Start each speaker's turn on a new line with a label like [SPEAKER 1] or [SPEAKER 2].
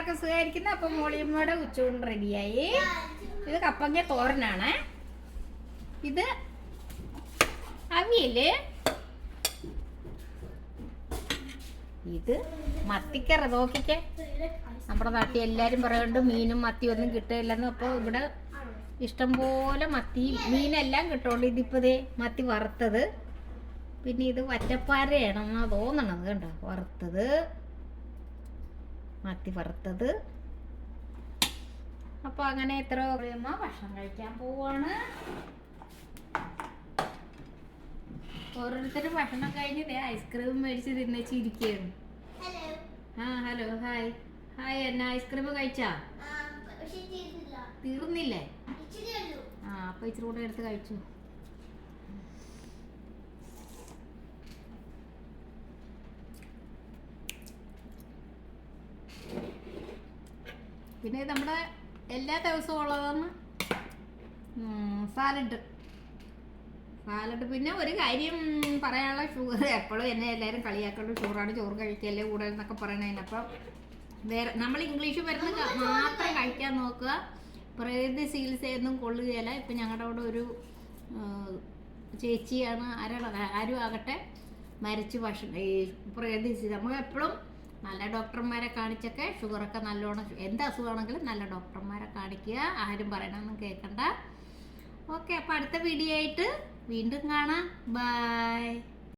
[SPEAKER 1] എല്ലാവർക്കും സുഖമായിരിക്കുന്നു. അപ്പം മോളിയമ്മയുടെ ഉച്ചയൂണ് റെഡിയായി. ഇത് കപ്പങ്ങ തോരനാണ്. ഇത് അവിയല്. ഇത് മത്തിക്കറി. നോക്കിക്കേ, നമ്മുടെ നാട്ടിൽ എല്ലാവരും പറയുന്നുണ്ട് മീനും മത്തിയും ഒന്നും കിട്ടില്ലെന്ന്. അപ്പോൾ ഇവിടെ ഇഷ്ടംപോലെ മത്തി മീനെല്ലാം കിട്ടുള്ളൂ. ഇതിപ്പോൾ ദേ മത്തി വറുത്തത്. പിന്നെ ഇത് വറ്റപ്പാരയാണെന്നാണ് തോന്നണത്. കണ്ടോ, വറുത്തത് മത്തി വറുത്തത്. അപ്പോൾ അങ്ങനെ എത്ര പറയുമ്പോൾ ഭക്ഷണം കഴിക്കാൻ പോവാണ്. ഓരോരുത്തരും ഭക്ഷണം കഴിഞ്ഞ് ഐസ്ക്രീം മേടിച്ച് തിന്നിച്ചിരിക്കുകയാണ്. Hello, hi hi. എന്നാ ഐസ്ക്രീം കഴിച്ചാ? തീർന്നില്ലേ? അപ്പൊ ഇച്ചിരി കൂടെ എടുത്ത് കഴിച്ചു. പിന്നെ നമ്മുടെ എല്ലാ ദിവസവും ഉള്ളതാണ് സാലഡ്. പിന്നെ ഒരു കാര്യം പറയാനുള്ള, ഷുഗർ എപ്പോഴും എന്നെ എല്ലാവരും കളിയാക്കൊണ്ട് ഷുഗറാണ്, ചോറ് കഴിക്കല്ലേ കൂടുതൽ എന്നൊക്കെ പറയണതിന്. അപ്പം വേറെ നമ്മൾ ഇംഗ്ലീഷ് മരുന്ന് മാത്രം കഴിക്കാൻ നോക്കുക. പ്രകൃതി ചികിത്സയൊന്നും കൊള്ളുകയില്ല. ഇപ്പം ഞങ്ങളുടെ അവിടെ ഒരു ചേച്ചിയാണ്, ആരും ആകട്ടെ മരിച്ച് ഭക്ഷണം ഈ പ്രകൃതി നമ്മൾ എപ്പോഴും നല്ല ഡോക്ടർമാരെ കാണിച്ചൊക്കെ ഷുഗറൊക്കെ നല്ലോണം, എന്ത് അസുഖമാണെങ്കിലും നല്ല ഡോക്ടർമാരെ കാണിക്കുക. ആരും പറയണമെന്ന് കേൾക്കണ്ട. ഓക്കെ, അപ്പോൾ അടുത്ത വീഡിയോ ആയിട്ട് വീണ്ടും കാണാം. ബൈ.